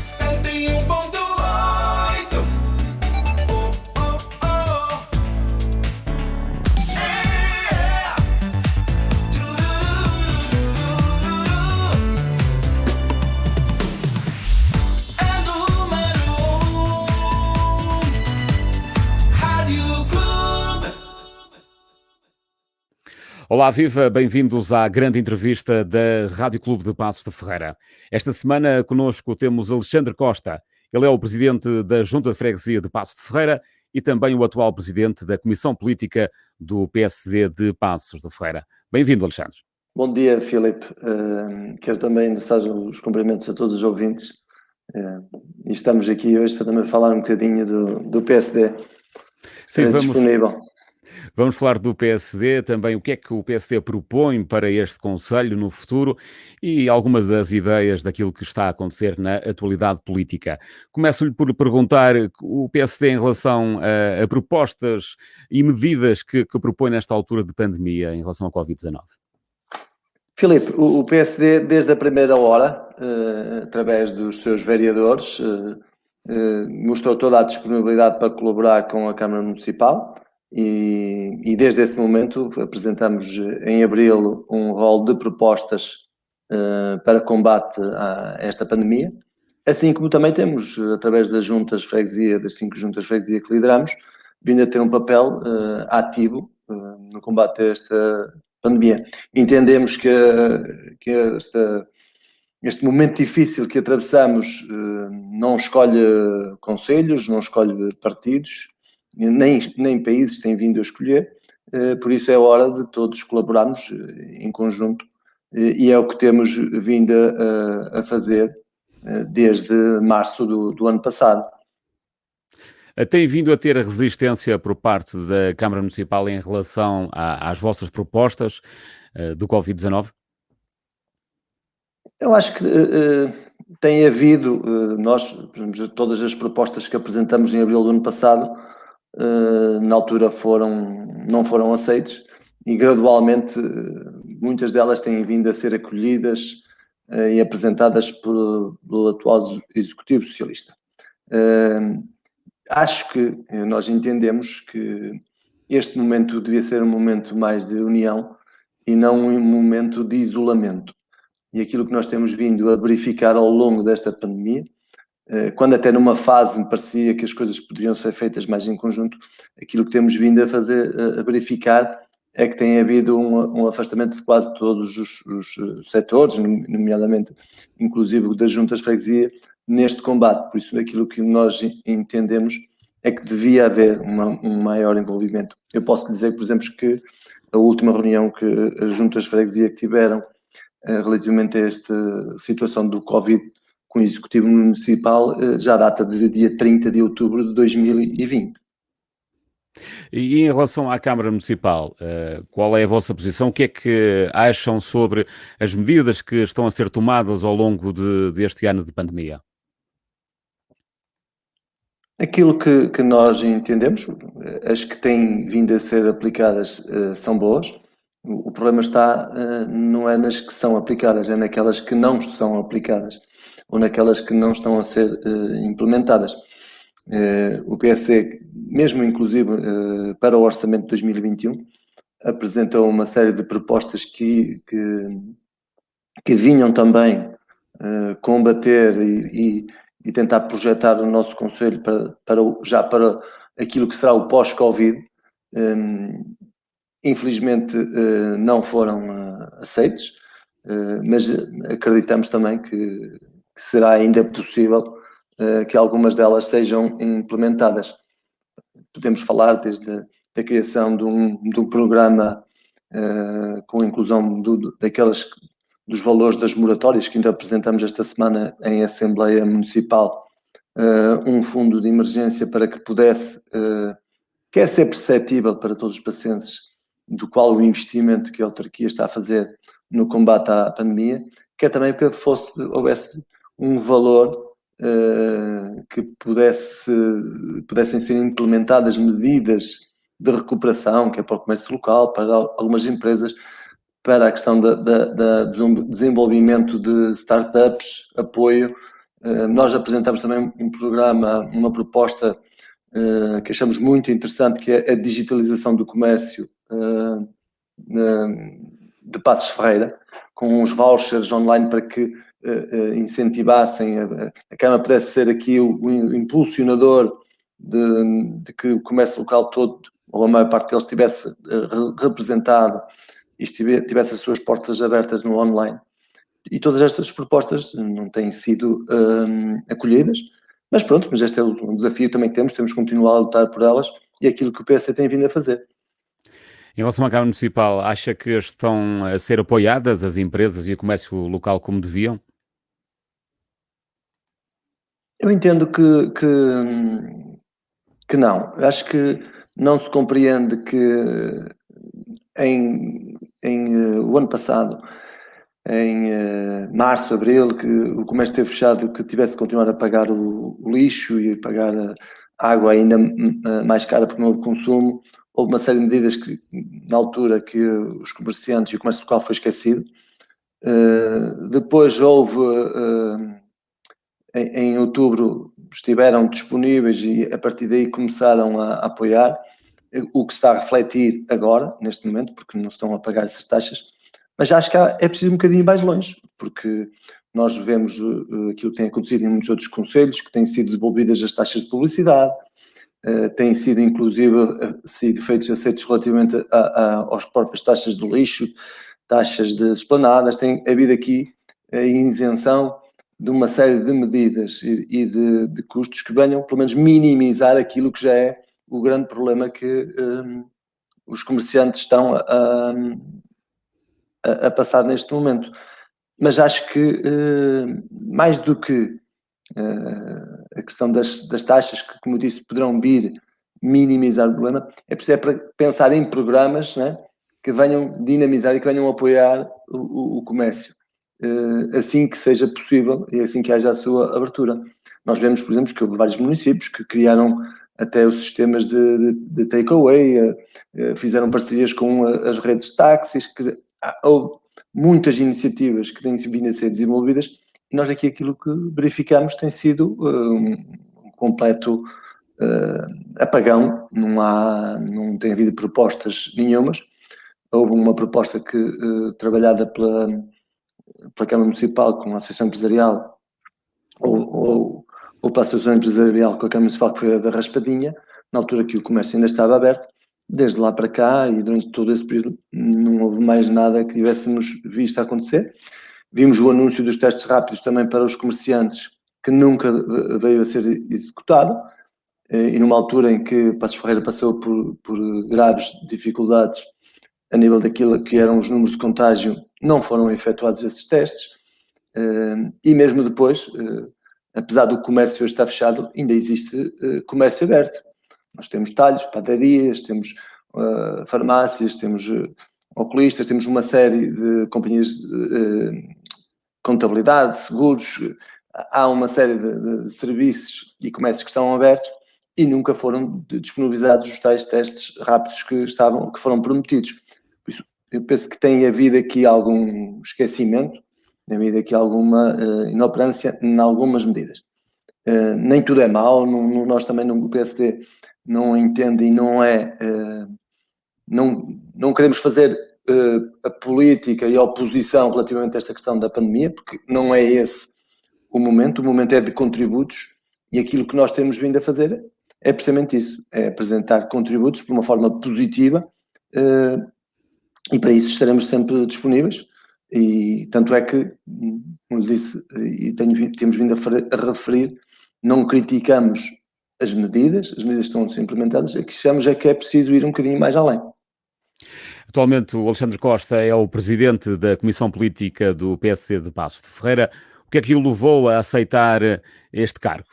101.8. É. É número 1 Rádio Clube. Olá, viva, bem-vindos à grande entrevista da Rádio Clube de Passos de Ferreira. Esta semana conosco temos Alexandre Costa. Ele é o presidente da Junta de Freguesia de Passos de Ferreira e também o atual presidente da Comissão Política do PSD de Passos de Ferreira. Bem-vindo, Alexandre. Bom dia, Filipe. Quero também endereçar os cumprimentos a todos os ouvintes. E estamos aqui hoje para também falar um bocadinho do PSD. Sim, Estarei disponível. Vamos falar do PSD, também o que é que o PSD propõe para este Conselho no futuro e algumas das ideias daquilo que está a acontecer na atualidade política. Começo-lhe por perguntar o PSD em relação a propostas e medidas que propõe nesta altura de pandemia em relação ao Covid-19. Filipe, o PSD, desde a primeira hora, através dos seus vereadores, mostrou toda a disponibilidade para colaborar com a Câmara Municipal e desde esse momento apresentamos em abril um rol de propostas para combate a esta pandemia, assim como também temos, através das juntas de freguesia, das 5 juntas de freguesia que lideramos, vindo a ter um papel ativo no combate a esta pandemia. Entendemos que este momento difícil que atravessamos não escolhe conselhos, não escolhe partidos, nem países têm vindo a escolher, por isso é hora de todos colaborarmos em conjunto e é o que temos vindo a fazer desde março do ano passado. Tem vindo a ter a resistência por parte da Câmara Municipal em relação às vossas propostas do Covid-19? Eu acho que tem havido, nós, por exemplo, todas as propostas que apresentamos em abril do ano passado, na altura não foram aceites e gradualmente muitas delas têm vindo a ser acolhidas e apresentadas pelo atual Executivo Socialista. Acho que nós entendemos que este momento devia ser um momento mais de união e não um momento de isolamento. E aquilo que nós temos vindo a verificar ao longo desta pandemia, quando até numa fase me parecia que as coisas poderiam ser feitas mais em conjunto, aquilo que temos vindo a verificar é que tem havido um afastamento de quase todos os setores, nomeadamente inclusive das juntas de freguesia, neste combate. Por isso, aquilo que nós entendemos é que devia haver um maior envolvimento. Eu posso dizer, por exemplo, que a última reunião que as juntas de freguesia tiveram relativamente a esta situação do Covid com o Executivo Municipal já data de dia 30 de outubro de 2020. E em relação à Câmara Municipal, qual é a vossa posição? O que é que acham sobre as medidas que estão a ser tomadas ao longo deste ano de pandemia? Aquilo que nós entendemos, as que têm vindo a ser aplicadas são boas. O problema não é nas que são aplicadas, é naquelas que não são aplicadas ou naquelas que não estão a ser implementadas. O PSD, mesmo inclusive para o Orçamento de 2021, apresentou uma série de propostas que vinham também combater e tentar projetar o nosso Conselho para aquilo que será o pós-Covid. Infelizmente não foram aceitos, mas acreditamos também que será ainda possível que algumas delas sejam implementadas. Podemos falar desde a criação de um programa com a inclusão dos valores das moratórias, que ainda apresentamos esta semana em Assembleia Municipal, um fundo de emergência para que pudesse, quer ser perceptível para todos os pacientes, do qual o investimento que a autarquia está a fazer no combate à pandemia, quer também que houvesse um valor que pudessem ser implementadas medidas de recuperação, que é para o comércio local, para algumas empresas, para a questão do desenvolvimento de startups, apoio Nós apresentamos também um programa, uma proposta que achamos muito interessante, que é a digitalização do comércio de Passos Ferreira, com uns vouchers online para que incentivassem, a Câmara pudesse ser aqui o impulsionador de que o comércio local todo, ou a maior parte deles, estivesse representado e tivesse as suas portas abertas no online. E todas estas propostas não têm sido acolhidas, mas pronto, mas este é um desafio também que temos que continuar a lutar por elas e aquilo que o PSD tem vindo a fazer. Em relação à Câmara Municipal, acha que estão a ser apoiadas as empresas e o comércio local como deviam? Eu entendo que não. Acho que não se compreende que o ano passado, em março, abril, que o comércio esteve fechado, que tivesse que continuar a pagar o lixo e pagar a água ainda mais cara porque não houve consumo. Houve uma série de medidas que, na altura, que os comerciantes e o comércio local foi esquecido. Depois houve, em outubro, estiveram disponíveis e a partir daí começaram a apoiar, o que se está a refletir agora, neste momento, porque não estão a pagar essas taxas. Mas acho que é preciso um bocadinho mais longe, porque nós vemos aquilo que tem acontecido em muitos outros concelhos, que têm sido devolvidas as taxas de publicidade, têm sido inclusive sido feitos aceitos relativamente às próprias taxas do lixo, taxas de esplanadas, tem havido aqui a isenção de uma série de medidas e de custos que venham, pelo menos, minimizar aquilo que já é o grande problema que os comerciantes estão a passar neste momento. Mas acho que, mais do que a questão das taxas, que, como disse, poderão vir minimizar o problema, é preciso pensar em programas, né, que venham dinamizar e que venham apoiar o comércio, assim que seja possível e assim que haja a sua abertura. Nós vemos, por exemplo, que houve vários municípios que criaram até os sistemas de takeaway, fizeram parcerias com as redes de táxis, quer dizer, houve muitas iniciativas que têm vindo a ser desenvolvidas e nós aqui aquilo que verificamos tem sido um completo apagão, não tem havido propostas nenhumas. Houve uma proposta trabalhada pela Câmara Municipal com a Associação Empresarial ou pela Associação Empresarial com a Câmara Municipal, que foi a da Raspadinha, na altura que o comércio ainda estava aberto. Desde lá para cá e durante todo esse período não houve mais nada que tivéssemos visto acontecer. Vimos o anúncio dos testes rápidos também para os comerciantes, que nunca veio a ser executado, e numa altura em que Passos Ferreira passou por graves dificuldades a nível daquilo que eram os números de contágio, não foram efetuados esses testes, e mesmo depois, apesar do comércio estar fechado, ainda existe comércio aberto. Nós temos talhos, padarias, temos farmácias, temos oculistas, temos uma série de companhias de contabilidade, seguros, há uma série de serviços e comércios que estão abertos e nunca foram disponibilizados os tais testes rápidos que foram prometidos. Por isso, eu penso que tem havido aqui algum esquecimento, tem havido aqui alguma inoperância em algumas medidas. Nem tudo é mau, nós também no PSD não entende e não é... não queremos fazer a política e a oposição relativamente a esta questão da pandemia, porque não é esse o momento é de contributos e aquilo que nós temos vindo a fazer é precisamente isso, é apresentar contributos de uma forma positiva e para isso estaremos sempre disponíveis e tanto é que, como disse e temos vindo a referir, não criticamos as medidas estão a ser implementadas, é que achamos que é preciso ir um bocadinho mais além. Atualmente, o Alexandre Costa é o presidente da Comissão Política do PSD de Passos de Ferreira. O que é que o levou a aceitar este cargo?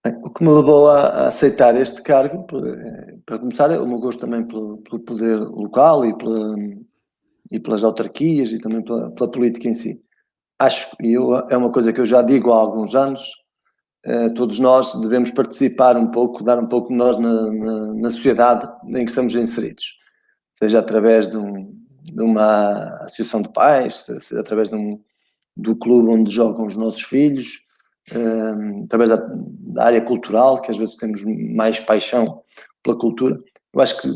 Bem, o que me levou a aceitar este cargo, para começar, é o meu gosto também pelo poder local e pelas autarquias e também pela política em si. Acho, é uma coisa que eu já digo há alguns anos, todos nós devemos participar um pouco, dar um pouco de nós na sociedade em que estamos inseridos. Seja através de uma associação de pais, seja através de do clube onde jogam os nossos filhos, através da área cultural, que às vezes temos mais paixão pela cultura. Eu acho que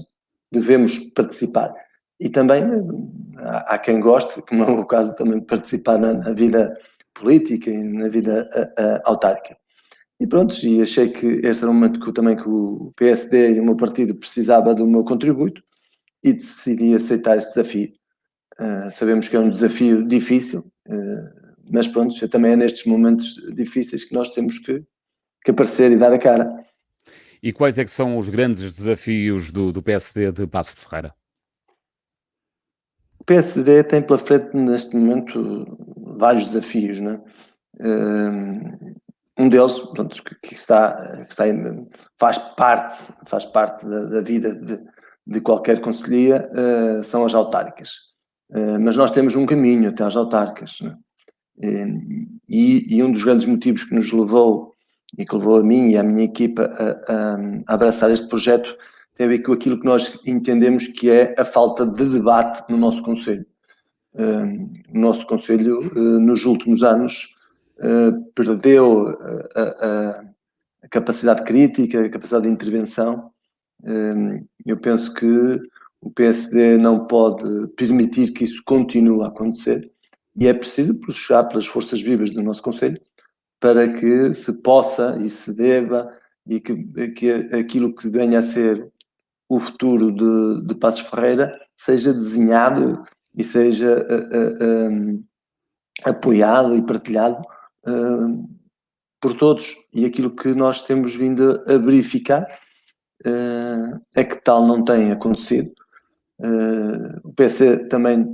devemos participar. E também há quem goste, como é o caso também de participar na vida política e na vida autárquica. E pronto, e achei que este era um momento que o PSD e o meu partido precisava do meu contributo e decidi aceitar este desafio. Sabemos que é um desafio difícil, mas pronto, também é nestes momentos difíceis que nós temos que aparecer e dar a cara. E quais é que são os grandes desafios do PSD de Passos de Ferreira? O PSD tem pela frente neste momento vários desafios, não é? Um deles, pronto, que faz parte da vida de qualquer conselhia, são as autárquicas. Mas nós temos um caminho até às autárquicas, não é? E um dos grandes motivos que nos levou e que levou a mim e à minha equipa a abraçar este projeto tem a ver com aquilo que nós entendemos que é a falta de debate no nosso Conselho. O nosso Conselho, nos últimos anos, perdeu a capacidade crítica, a capacidade de intervenção. Eu penso que o PSD não pode permitir que isso continue a acontecer e é preciso puxar pelas forças vivas do nosso Conselho para que se possa e se deva e que aquilo que venha a ser o futuro de Passos Ferreira seja desenhado e seja apoiado e partilhado por todos. E aquilo que nós temos vindo a verificar é que tal não tem acontecido. O PC também,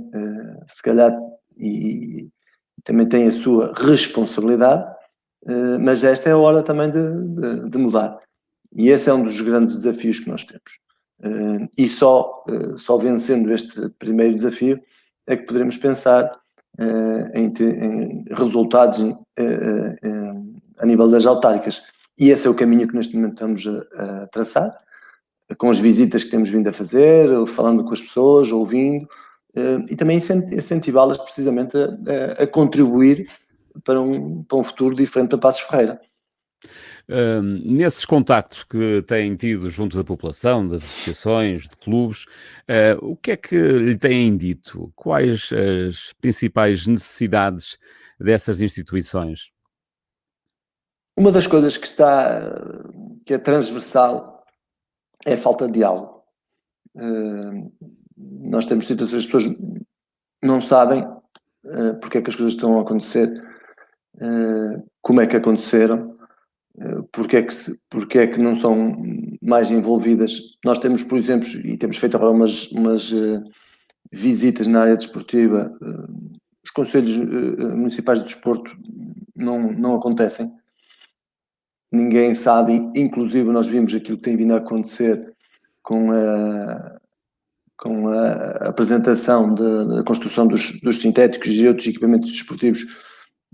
se calhar, e também tem a sua responsabilidade, mas esta é a hora também de mudar. E esse é um dos grandes desafios que nós temos. E só vencendo este primeiro desafio é que poderemos pensar em resultados a nível das autárquicas. E esse é o caminho que neste momento estamos a traçar, com as visitas que temos vindo a fazer, falando com as pessoas, ouvindo, e também incentivá-las precisamente a contribuir para um futuro diferente da Passos Ferreira. Nesses contactos que têm tido junto da população, das associações, de clubes, o que é que lhe têm dito? Quais as principais necessidades dessas instituições? Uma das coisas que é transversal é a falta de diálogo. Nós temos situações, as pessoas não sabem porque é que as coisas estão a acontecer, como é que aconteceram, porque é que não são mais envolvidas. Nós temos, por exemplo, e temos feito agora umas visitas na área desportiva, os conselhos municipais de desporto não acontecem. Ninguém sabe, inclusive nós vimos aquilo que tem vindo a acontecer com a apresentação da construção dos sintéticos e outros equipamentos desportivos.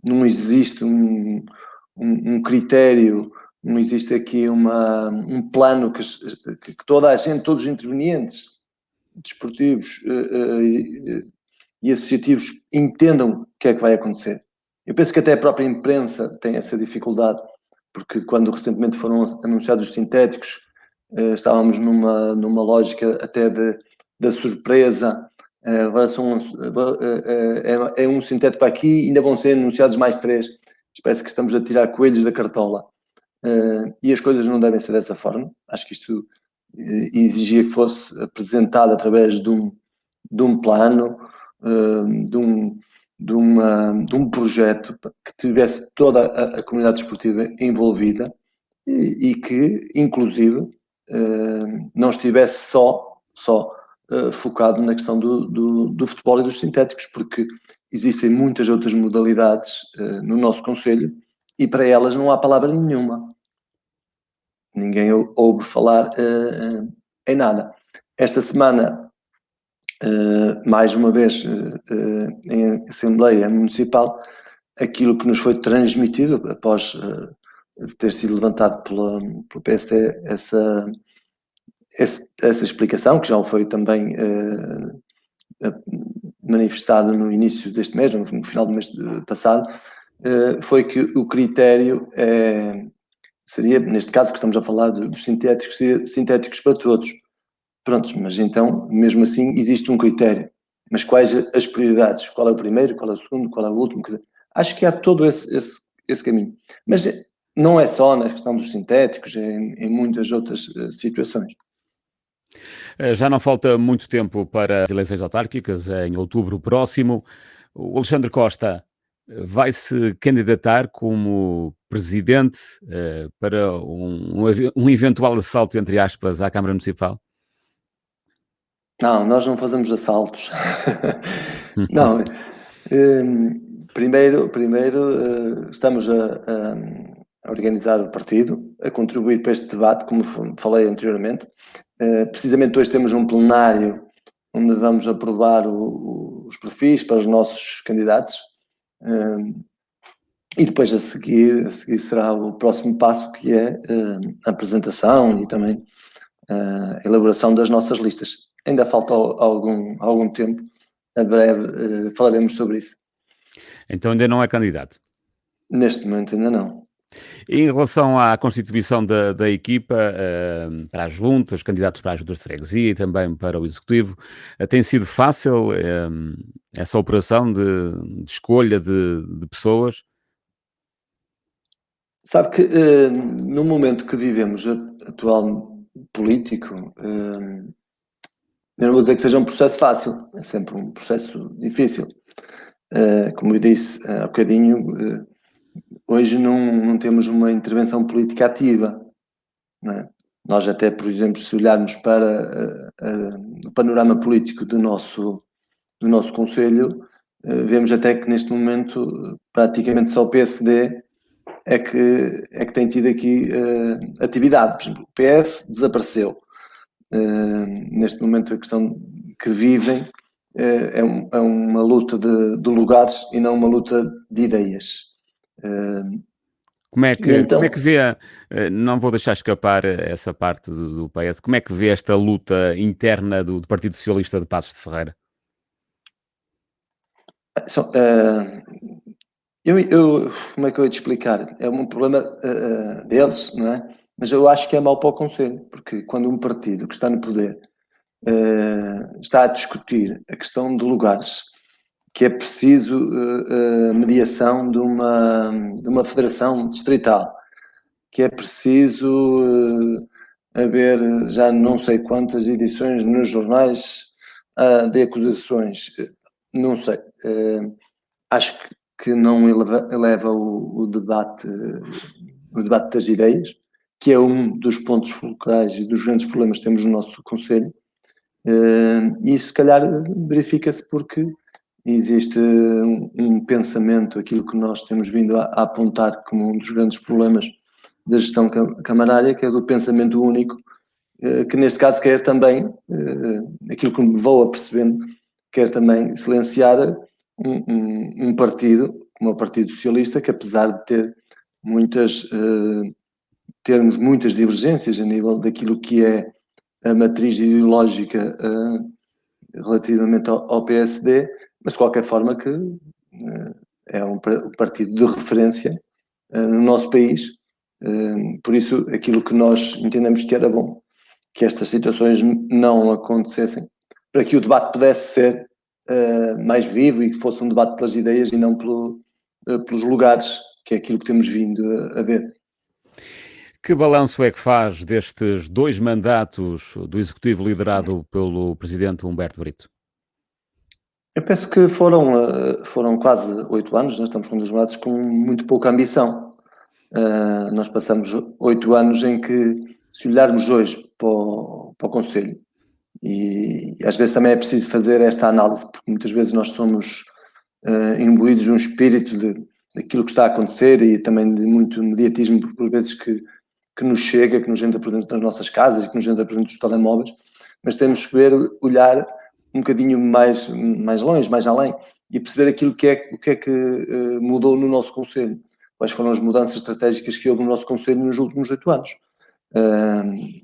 Não existe um critério, não existe aqui um plano que toda a gente, todos os intervenientes desportivos e associativos entendam o que é que vai acontecer. Eu penso que até a própria imprensa tem essa dificuldade, porque quando recentemente foram anunciados os sintéticos, estávamos numa lógica até da surpresa. Agora é um sintético para aqui, ainda vão ser anunciados mais 3. Parece que estamos a tirar coelhos da cartola. E as coisas não devem ser dessa forma. Acho que isto exigia que fosse apresentado através de um plano, de um projeto que tivesse toda a comunidade desportiva envolvida e que, inclusive, não estivesse só focado na questão do futebol e dos sintéticos, porque existem muitas outras modalidades no nosso concelho e para elas não há palavra nenhuma. Ninguém ouve falar em nada. Esta semana, mais uma vez, em Assembleia Municipal, aquilo que nos foi transmitido após ter sido levantado pelo PSD essa explicação, que já foi também manifestado no início deste mês, no final do mês passado, foi que o critério seria, neste caso que estamos a falar dos sintéticos, seria sintéticos para todos. Prontos, mas então, mesmo assim, existe um critério. Mas quais as prioridades? Qual é o primeiro, qual é o segundo, qual é o último? Quer dizer, acho que há todo esse caminho. Mas não é só na questão dos sintéticos, é em muitas outras situações. Já não falta muito tempo para as eleições autárquicas, em outubro próximo. O Alexandre Costa vai-se candidatar como presidente para um eventual assalto, entre aspas, à Câmara Municipal? Não, nós não fazemos assaltos. Não, primeiro estamos a organizar o partido, a contribuir para este debate, como falei anteriormente. Precisamente hoje temos um plenário onde vamos aprovar os perfis para os nossos candidatos. E depois a seguir será o próximo passo, que é a apresentação e também a elaboração das nossas listas. Ainda falta algum tempo, a breve falaremos sobre isso. Então ainda não é candidato. Neste momento ainda não. Em relação à constituição da equipa, para as juntas, candidatos para as juntas de freguesia e também para o executivo, tem sido fácil essa operação de escolha de pessoas? Sabe que no momento que vivemos atual político, eu não vou dizer que seja um processo fácil, é sempre um processo difícil. Como eu disse há bocadinho, hoje não temos uma intervenção política ativa, não é? Nós até, por exemplo, se olharmos para o panorama político do nosso concelho, vemos até que neste momento praticamente só o PSD é que tem tido aqui atividade. Por exemplo, o PS desapareceu. Neste momento a questão que vivem é uma luta de lugares e não uma luta de ideias. Como é que, Então, como é que vê, não vou deixar escapar essa parte do PS, como é que vê esta luta interna do Partido Socialista de Passos de Ferreira? como é que eu ia te explicar? É um problema deles, não é? Mas eu acho que é mau para o Conselho, porque quando um partido que está no poder está a discutir a questão de lugares, que é preciso mediação de uma federação distrital, que é preciso haver já não sei quantas edições nos jornais de acusações, não sei. Acho que não eleva o debate das ideias, que é um dos pontos fulcrais e dos grandes problemas que temos no nosso Conselho. E isso, se calhar, verifica-se porque existe um pensamento, aquilo que nós temos vindo a apontar como um dos grandes problemas da gestão camarária, que é do pensamento único, que neste caso quer também, aquilo que me vou apercebendo, quer também silenciar um partido, como é o Partido Socialista, que apesar de termos muitas divergências a nível daquilo que é a matriz ideológica relativamente ao PSD, mas de qualquer forma que é um partido de referência no nosso país. Por isso, aquilo que nós entendemos que era bom, que estas situações não acontecessem, para que o debate pudesse ser mais vivo e que fosse um debate pelas ideias e não pelos lugares, que é aquilo que temos vindo a ver. Que balanço é que faz destes 2 mandatos do Executivo liderado pelo Presidente Humberto Brito? Eu penso que foram quase 8 anos, nós estamos com 2 mandatos com muito pouca ambição. Nós passamos 8 anos em que, se olharmos hoje para o Conselho, e às vezes também é preciso fazer esta análise, porque muitas vezes nós somos imbuídos de um espírito daquilo que está a acontecer e também de muito mediatismo, por vezes que nos chega, que nos entra por dentro das nossas casas, que nos entra por dentro dos telemóveis, mas temos que olhar um bocadinho mais longe, mais além, e perceber aquilo o que é que mudou no nosso Conselho. Quais foram as mudanças estratégicas que houve no nosso Conselho nos últimos 8 anos.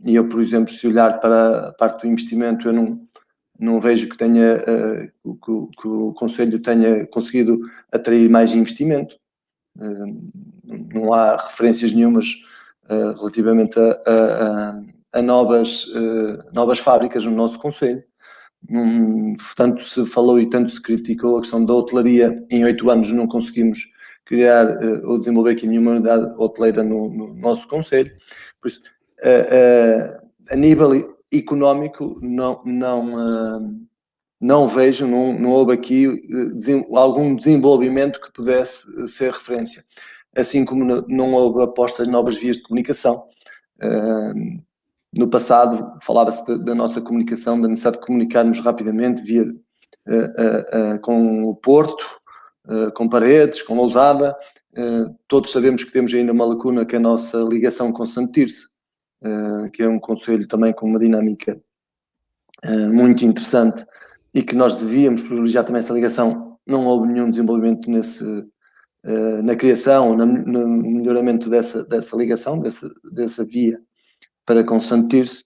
E eu, por exemplo, se olhar para a parte do investimento, eu não vejo que tenha que o Conselho tenha conseguido atrair mais investimento. Não há referências nenhumas relativamente a novas fábricas no nosso Conselho. Tanto se falou e tanto se criticou a questão da hotelaria. Em 8 anos não conseguimos criar ou desenvolver aqui nenhuma unidade hoteleira no nosso Conselho. Por isso, a nível económico, não vejo, não houve aqui algum desenvolvimento que pudesse ser referência. Assim como não houve apostas em novas vias de comunicação. No passado falava-se da nossa comunicação, da necessidade de comunicarmos rapidamente via com o Porto, com Paredes, com Lousada. Todos sabemos que temos ainda uma lacuna, que é a nossa ligação com Santo Tirso, que é um concelho também com uma dinâmica muito interessante e que nós devíamos privilegiar também essa ligação. Não houve nenhum desenvolvimento na criação, no melhoramento dessa ligação, dessa via para com Santo Tirso.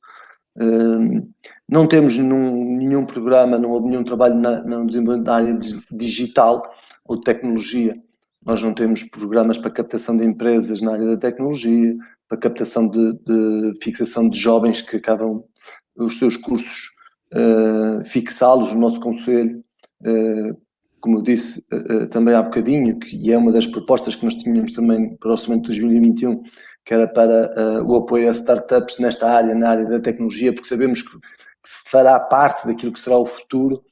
Não temos nenhum programa, não houve nenhum trabalho no desenvolvimento da área digital ou de tecnologia. Nós não temos programas para captação de empresas na área da tecnologia, para captação de fixação de jovens que acabam os seus cursos, fixá-los no nosso concelho. Como eu disse também há bocadinho, e é uma das propostas que nós tínhamos também para o orçamento de 2021, que era para o apoio a startups nesta área, na área da tecnologia, porque sabemos que se fará parte daquilo que será o futuro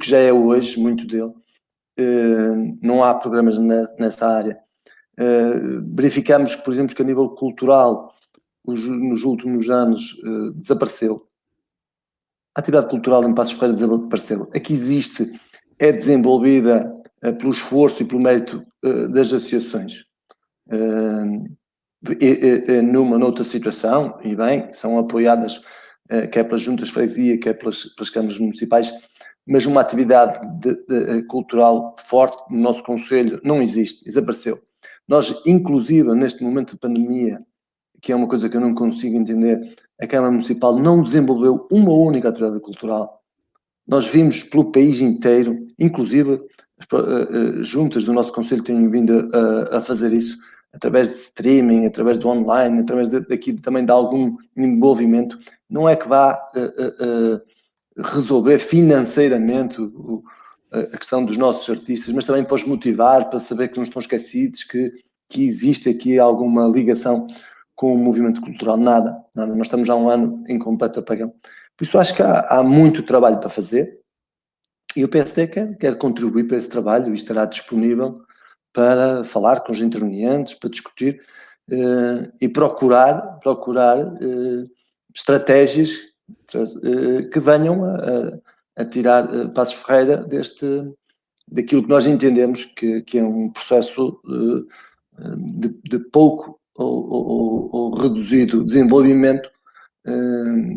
que já é hoje, muito dele. Não há programas nessa área. Verificamos, por exemplo, que a nível cultural, nos últimos anos, desapareceu. A atividade cultural em Passos Ferreira desapareceu. A que existe é desenvolvida pelo esforço e pelo mérito das associações. Noutra situação, e bem, são apoiadas quer pelas juntas de freguesia, quer pelas câmaras municipais, mas uma atividade cultural forte no nosso concelho não existe, desapareceu. Nós, inclusive, neste momento de pandemia, que é uma coisa que eu não consigo entender, a Câmara Municipal não desenvolveu uma única atividade cultural. Nós vimos pelo país inteiro, inclusive as juntas do nosso concelho têm vindo a fazer isso, através de streaming, através do online, através daqui também de algum envolvimento. Não é que vá resolver financeiramente a questão dos nossos artistas, mas também para os motivar, para saber que não estão esquecidos, que existe aqui alguma ligação com o movimento cultural. Nada. Nós estamos há um ano em completo apagão. Por isso acho que há muito trabalho para fazer e o PSD quer contribuir para esse trabalho e estará disponível para falar com os intervenientes, para discutir e procurar estratégias que venham a tirar Passos Ferreira daquilo que nós entendemos que é um processo de pouco ou reduzido desenvolvimento,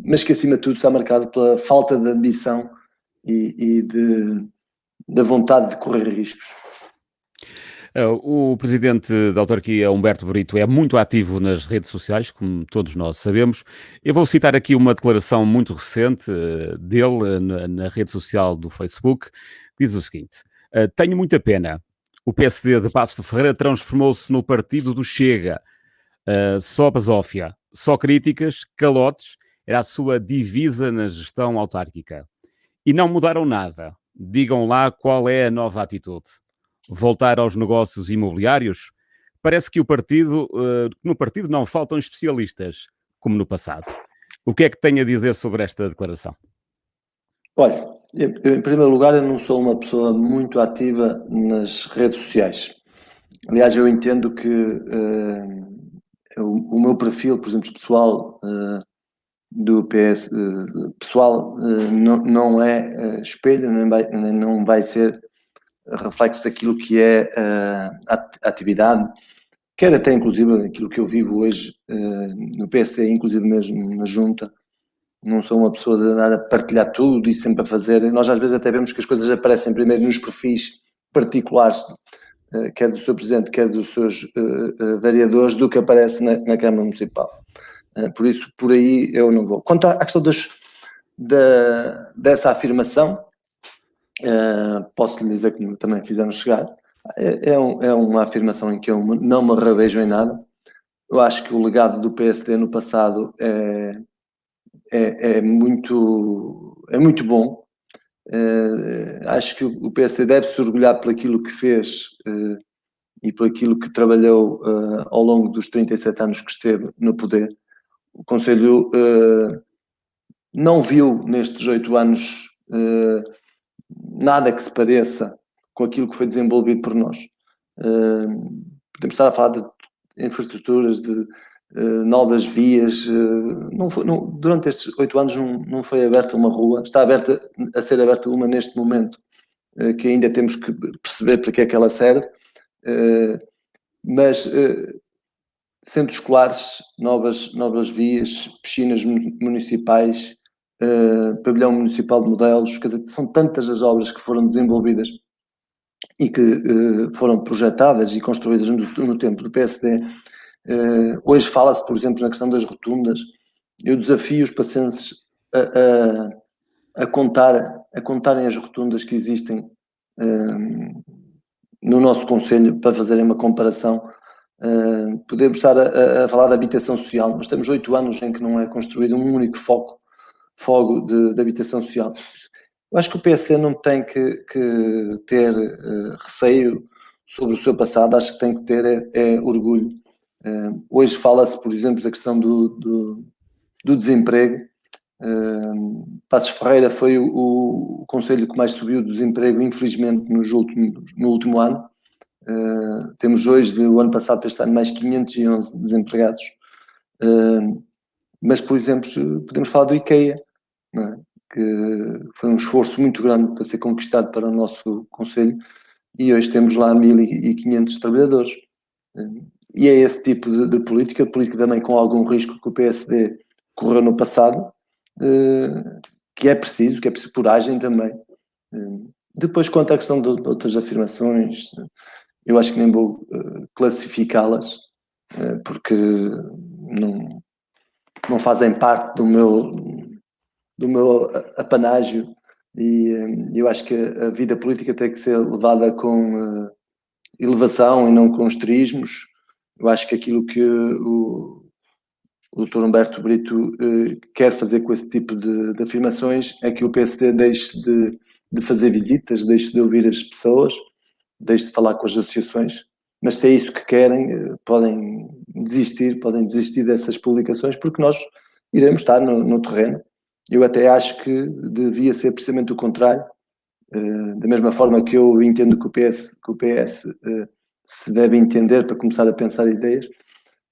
mas que acima de tudo está marcado pela falta de ambição e da vontade de correr riscos. O presidente da autarquia, Humberto Brito, é muito ativo nas redes sociais, como todos nós sabemos. Eu vou citar aqui uma declaração muito recente dele na rede social do Facebook, que diz o seguinte: tenho muita pena. O PSD de Passos de Ferreira transformou-se no partido do Chega. Só basófia, só críticas, calotes, era a sua divisa na gestão autárquica. E não mudaram nada. Digam lá qual é a nova atitude. Voltar aos negócios imobiliários? Parece que no partido não faltam especialistas, como no passado. O que é que tem a dizer sobre esta declaração? Olha, eu, em primeiro lugar, eu não sou uma pessoa muito ativa nas redes sociais. Aliás, eu entendo que o meu perfil, por exemplo, pessoal do PS, pessoal, não é espelho, não vai ser reflexo daquilo que é a atividade, quer até inclusive aquilo que eu vivo hoje no PSD, inclusive mesmo na junta. Não sou uma pessoa de andar a partilhar tudo e sempre a fazer. Nós às vezes até vemos que as coisas aparecem primeiro nos perfis particulares, quer do seu presidente, quer dos seus vereadores, do que aparece na Câmara Municipal. Por isso, por aí eu não vou. Quanto à questão dessa afirmação, posso lhe dizer que também fizeram chegar. É uma afirmação em que eu não me revejo em nada. Eu acho que o legado do PSD no passado é muito bom. Acho que o PSD deve se orgulhar por aquilo que fez e por aquilo que trabalhou ao longo dos 37 anos que esteve no poder. O Conselho não viu nestes 8 anos nada que se pareça com aquilo que foi desenvolvido por nós. Podemos estar a falar de infraestruturas, de novas vias. Durante estes 8 anos não foi aberta uma rua. Está a ser aberta uma neste momento, que ainda temos que perceber para que é que ela serve. Mas centros escolares, novas vias, piscinas municipais, pavilhão municipal de modelos, quer dizer, são tantas as obras que foram desenvolvidas e que foram projetadas e construídas no tempo do PSD. Hoje fala-se, por exemplo, na questão das rotundas. Eu desafio os pacenses a contarem as rotundas que existem no nosso concelho para fazerem uma comparação. Podemos estar a falar de habitação social, mas temos 8 anos em que não é construído um único fogo de habitação social. Eu acho que o PSD não tem que ter receio sobre o seu passado, acho que tem que ter orgulho. Hoje fala-se, por exemplo, da questão do desemprego. Passos Ferreira foi o concelho que mais subiu do desemprego, infelizmente, no último ano. Temos hoje, do ano passado para este ano, mais 511 desempregados. Mas, por exemplo, podemos falar do IKEA, não é? Que foi um esforço muito grande para ser conquistado para o nosso concelho, e hoje temos lá 1.500 trabalhadores. E é esse tipo de política também com algum risco que o PSD correu no passado, que é preciso coragem também. Depois, quanto à questão de outras afirmações, eu acho que nem vou classificá-las, porque não fazem parte do meu apanágio, e eu acho que a vida política tem que ser levada com elevação e não com esterismos. Eu acho que aquilo que o Dr. Humberto Brito quer fazer com esse tipo de afirmações é que o PSD deixe de fazer visitas, deixe de ouvir as pessoas, deixe de falar com as associações, mas se é isso que querem, podem desistir dessas publicações, porque nós iremos estar no terreno. Eu até acho que devia ser precisamente o contrário, da mesma forma que eu entendo que o PS se deve entender para começar a pensar ideias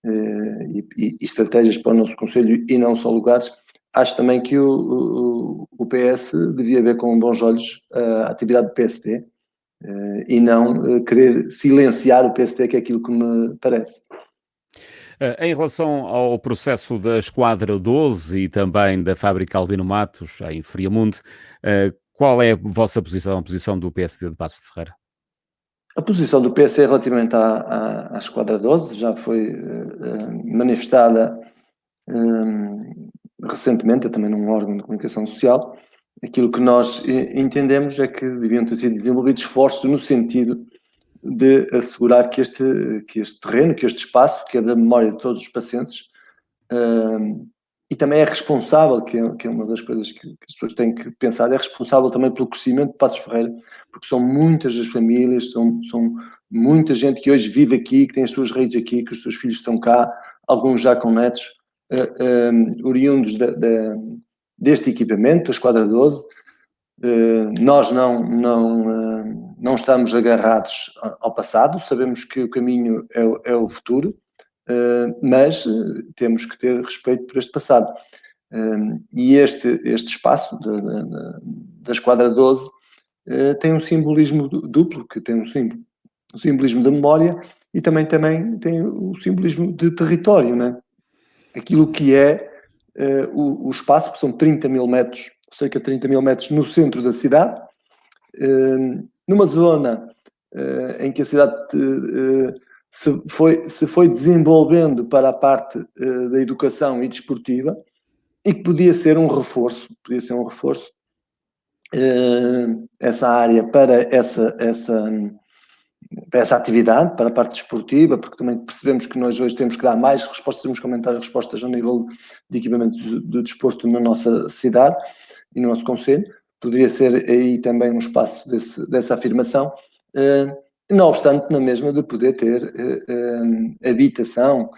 e estratégias para o nosso concelho e não só lugares. Acho também que o PS devia ver com bons olhos a atividade do PSD e não querer silenciar o PSD, que é aquilo que me parece. Em relação ao processo da Esquadra 12 e também da fábrica Albino Matos, em Friamundo, qual é a vossa posição, a posição do PSD de Passos de Ferreira? A posição do PSD relativamente à Esquadra 12 já foi manifestada recentemente, também num órgão de comunicação social. Aquilo que nós entendemos é que deviam ter sido desenvolvidos esforços no sentido de assegurar que este terreno, que este espaço, que é da memória de todos os pacenses, e também é responsável, que é uma das coisas que as pessoas têm que pensar, é responsável também pelo crescimento de Passos Ferreira, porque são muitas as famílias, são muita gente que hoje vive aqui, que tem as suas raízes aqui, que os seus filhos estão cá, alguns já com netos, oriundos deste equipamento, da Esquadra 12. Nós não estamos agarrados ao passado, sabemos que o caminho é o futuro, mas temos que ter respeito por este passado. E este espaço da Esquadra 12 tem um simbolismo duplo, que tem um simbolismo da memória e também tem o simbolismo de território, né? Aquilo que é o espaço, que são 30 mil metros, cerca de 30 mil metros no centro da cidade, numa zona em que a cidade se foi desenvolvendo para a parte da educação e desportiva, e que podia ser um reforço, essa área para essa atividade, para a parte desportiva, porque também percebemos que nós hoje temos que dar mais respostas, temos que aumentar as respostas ao nível de equipamentos do desporto na nossa cidade e no nosso concelho. Poderia ser aí também um espaço dessa afirmação, não obstante, na mesma, de poder ter habitação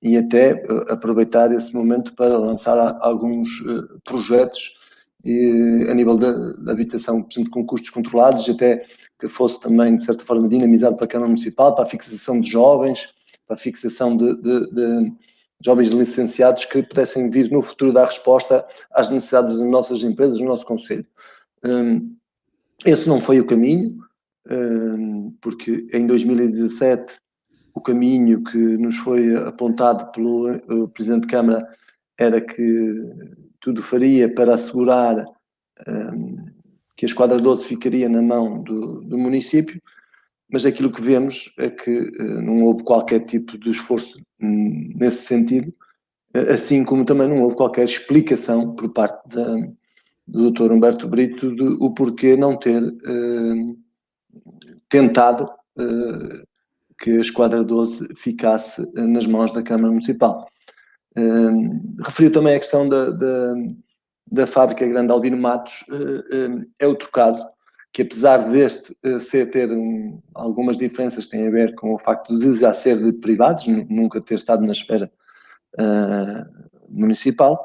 e até aproveitar esse momento para lançar alguns projetos a nível da habitação, por exemplo, com custos controlados, até que fosse também, de certa forma, dinamizado para a Câmara Municipal, para a fixação de jovens, para a fixação de jovens licenciados que pudessem vir no futuro dar resposta às necessidades das nossas empresas, do nosso concelho. Esse não foi o caminho, porque em 2017 o caminho que nos foi apontado pelo Presidente de Câmara era que tudo faria para assegurar que a Esquadra 12 ficaria na mão do município, mas aquilo que vemos é que não houve qualquer tipo de esforço nesse sentido, assim como também não houve qualquer explicação por parte do Dr. Humberto Brito o porquê não ter tentado que a Esquadra 12 ficasse nas mãos da Câmara Municipal. Referiu também a questão da fábrica Grande Albino Matos, é outro caso, que apesar deste ter algumas diferenças, tem a ver com o facto de já ser de privados, nunca ter estado na esfera municipal,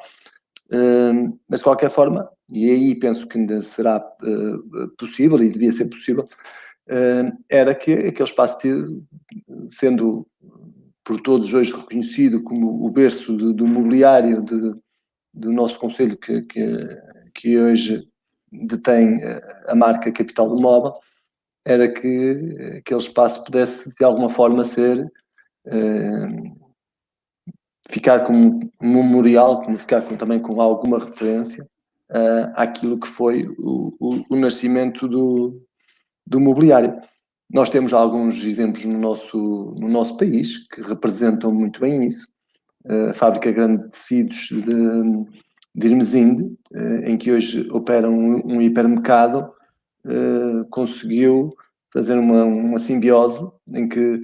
mas de qualquer forma, e aí penso que ainda será possível, e devia ser possível, era que aquele espaço, sendo por todos hoje reconhecido como o berço do mobiliário do nosso concelho, que hoje detém a marca Capital do Móvel, era que aquele espaço pudesse de alguma forma ficar como um memorial, ficar também com alguma referência àquilo que foi o nascimento do mobiliário. Nós temos alguns exemplos no nosso país que representam muito bem isso. A Fábrica Grande de Tecidos de Irmesinde, em que hoje opera um hipermercado, conseguiu fazer uma simbiose em que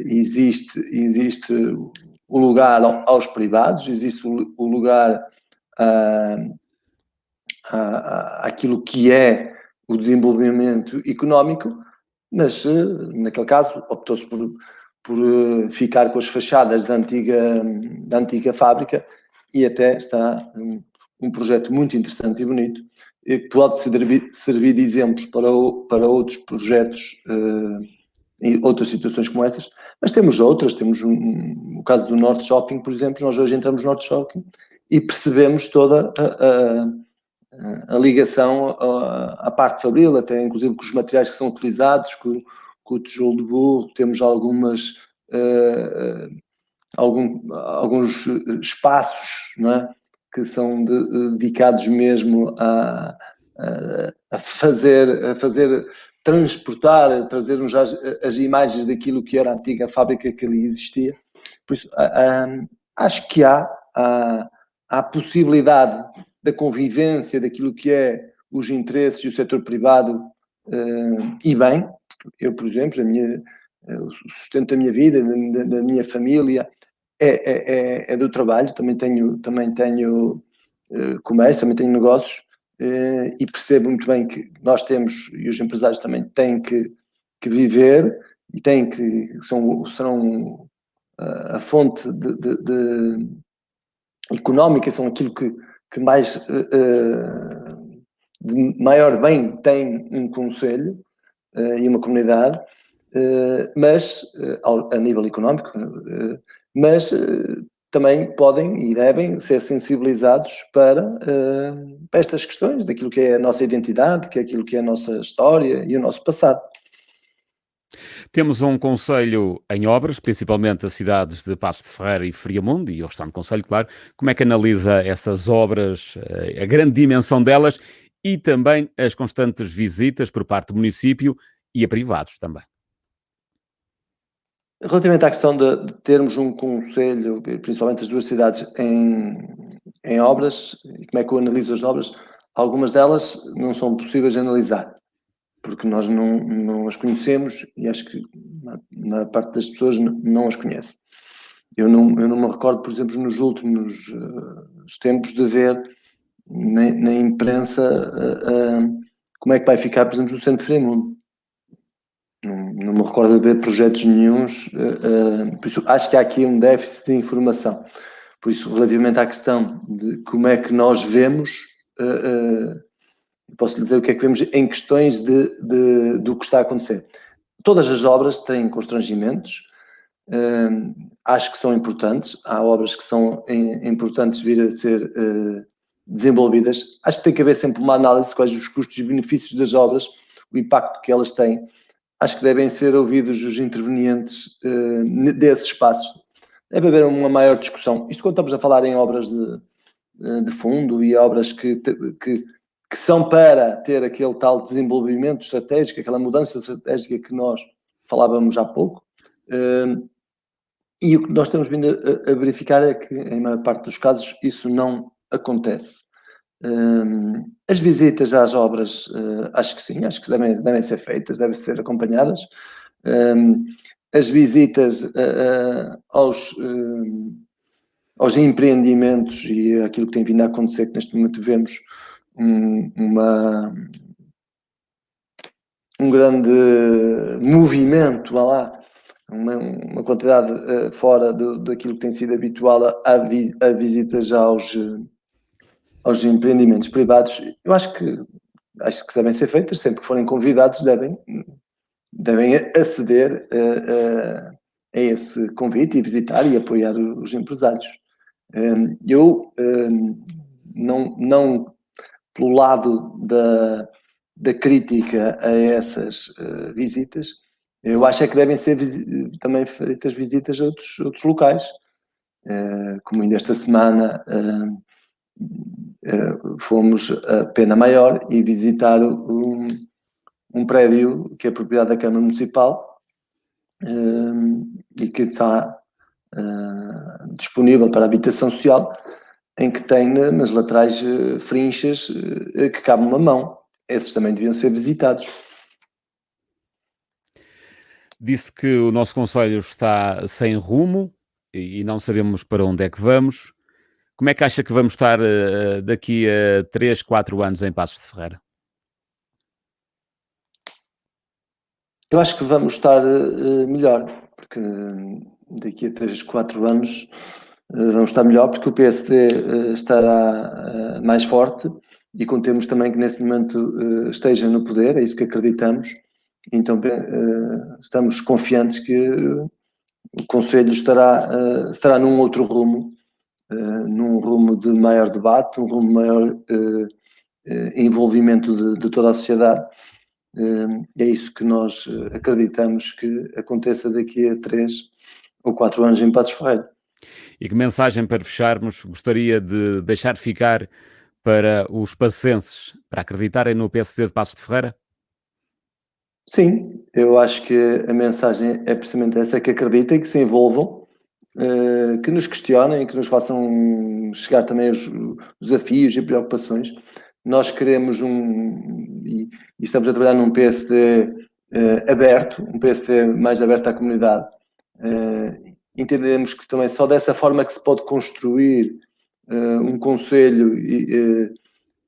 existe o lugar aos privados, existe o lugar àquilo que é o desenvolvimento económico, mas naquele caso optou-se por ficar com as fachadas da antiga fábrica, e até está um projeto muito interessante e bonito, que pode servir de exemplos para outros projetos e outras situações como estas, mas temos outras, temos o caso do Norte Shopping, por exemplo. Nós hoje entramos no Norte Shopping e percebemos toda a ligação à parte fabril, até inclusive com os materiais que são utilizados, com o tijolo de burro. Temos alguns espaços, não é, que são dedicados mesmo a transportar, a trazer-nos as imagens daquilo que era a antiga fábrica que ali existia. Por isso, acho que há a possibilidade da convivência daquilo que é os interesses e o setor privado, e bem. Eu, por exemplo, o sustento da minha vida, da minha família, é do trabalho. Também tenho comércio, também tenho negócios, e percebo muito bem que nós temos, e os empresários também têm que viver, e serão a fonte económica, são aquilo que mais de maior bem tem um concelho e uma comunidade, mas a nível económico, mas também podem e devem ser sensibilizados para estas questões, daquilo que é a nossa identidade, que é aquilo que é a nossa história e o nosso passado. Temos um concelho em obras, principalmente as cidades de Paços de Ferreira e Friamundo, e o restante concelho, claro. Como é que analisa essas obras, a grande dimensão delas e também as constantes visitas por parte do município e a privados também? Relativamente à questão de termos um concelho, principalmente as duas cidades em obras, e como é que eu analiso as obras, algumas delas não são possíveis de analisar, porque nós não as conhecemos e acho que a maior parte das pessoas não as conhece. Eu não me recordo, por exemplo, nos últimos tempos de ver na imprensa como é que vai ficar, por exemplo, no Centro Fremundo. Não me recordo de ver projetos nenhuns, por isso acho que há aqui um déficit de informação. Por isso, relativamente à questão de como é que nós vemos, posso lhe dizer o que é que vemos em questões do que está a acontecer. Todas as obras têm constrangimentos, acho que são importantes, há obras que são importantes vir a ser desenvolvidas. Acho que tem que haver sempre uma análise de quais os custos e benefícios das obras, o impacto que elas têm. Acho que devem ser ouvidos os intervenientes desses espaços. Deve haver uma maior discussão. Isto quando estamos a falar em obras de fundo e obras que são para ter aquele tal desenvolvimento estratégico, aquela mudança estratégica que nós falávamos há pouco. E o que nós temos vindo a verificar é que, em maior parte dos casos, isso não acontece. As visitas às obras, acho que sim, acho que devem ser feitas, devem ser acompanhadas. As visitas aos empreendimentos e aquilo que tem vindo a acontecer, que neste momento vemos um grande movimento, vá lá, uma quantidade fora daquilo que tem sido habitual a visitas aos empreendimentos privados. Eu acho que devem ser feitas, sempre que forem convidados devem aceder a esse convite e visitar e apoiar os empresários. Eu não pelo lado da crítica a essas visitas, eu acho é que devem ser também feitas visitas a outros locais, como ainda esta semana fomos a Pena Maior e visitar um prédio que é propriedade da Câmara Municipal e que está disponível para habitação social, em que tem nas laterais frinchas que cabe uma mão. Esses também deviam ser visitados. Disse que o nosso concelho está sem rumo e não sabemos para onde é que vamos. Como é que acha que vamos estar daqui a 3, 4 anos em Paços de Ferreira? Eu acho que vamos estar melhor, porque daqui a 3, 4 anos vamos estar melhor, porque o PSD estará mais forte e contemos também que nesse momento esteja no poder, é isso que acreditamos. Então estamos confiantes que o Conselho estará num outro rumo, num rumo de maior debate, um rumo de maior envolvimento de toda a sociedade. É isso que nós acreditamos que aconteça daqui a 3 ou 4 anos em Paços de Ferreira. E que mensagem para fecharmos gostaria de deixar ficar para os pacenses, para acreditarem no PSD de Paços de Ferreira? Sim, eu acho que a mensagem é precisamente essa, que acreditem, que se envolvam, que nos questionem, que nos façam chegar também os desafios e preocupações. Nós queremos e estamos a trabalhar num PSD aberto, um PSD mais aberto à comunidade. Entendemos que também só dessa forma que se pode construir um conselho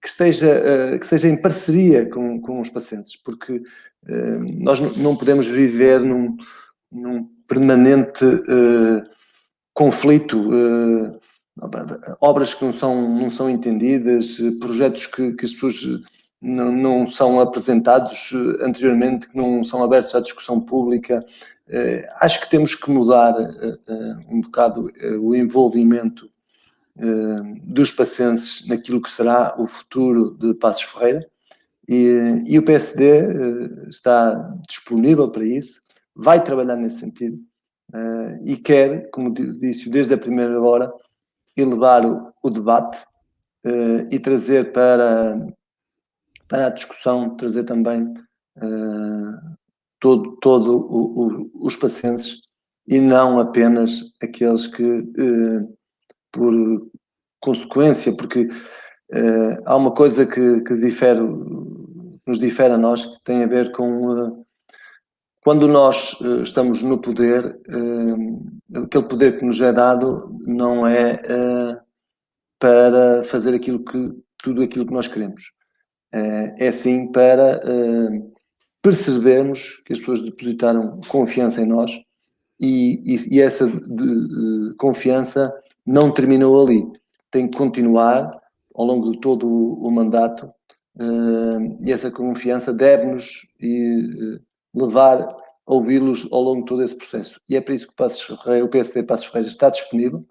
que esteja em parceria com os pacientes, porque nós não podemos viver num permanente conflito, obras que não são entendidas, projetos que as pessoas não são apresentados anteriormente, que não são abertos à discussão pública. Acho que temos que mudar um bocado o envolvimento dos pacenses naquilo que será o futuro de Paços Ferreira e o PSD está disponível para isso, vai trabalhar nesse sentido e quer, como disse desde a primeira hora, elevar o debate e trazer para a discussão, trazer também os pacenses e não apenas aqueles que por consequência, porque há uma coisa que nos difere a nós, que tem a ver com quando nós estamos no poder, aquele poder que nos é dado não é para fazer tudo aquilo que nós queremos. É sim para percebermos que as pessoas depositaram confiança em nós e essa confiança não terminou ali. Tem que continuar ao longo de todo o mandato e essa confiança deve-nos levar a ouvi-los ao longo de todo esse processo. E é por isso que o PSD Passos Ferreira está disponível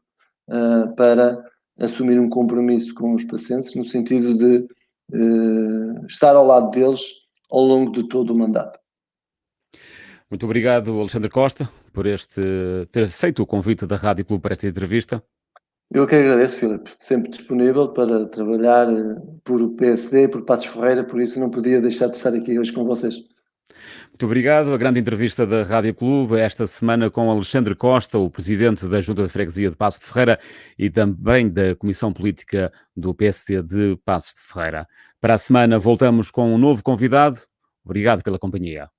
para assumir um compromisso com os pacientes no sentido de estar ao lado deles ao longo de todo o mandato. Muito obrigado, Alexandre Costa, por ter aceito o convite da Rádio Clube para esta entrevista. Eu que agradeço, Filipe, sempre disponível para trabalhar por PSD, por Passos Ferreira, por isso não podia deixar de estar aqui hoje com vocês. Muito obrigado. A grande entrevista da Rádio Clube esta semana com Alexandre Costa, o presidente da Junta de Freguesia de Passos de Ferreira e também da Comissão Política do PSD de Passos de Ferreira. Para a semana voltamos com um novo convidado. Obrigado pela companhia.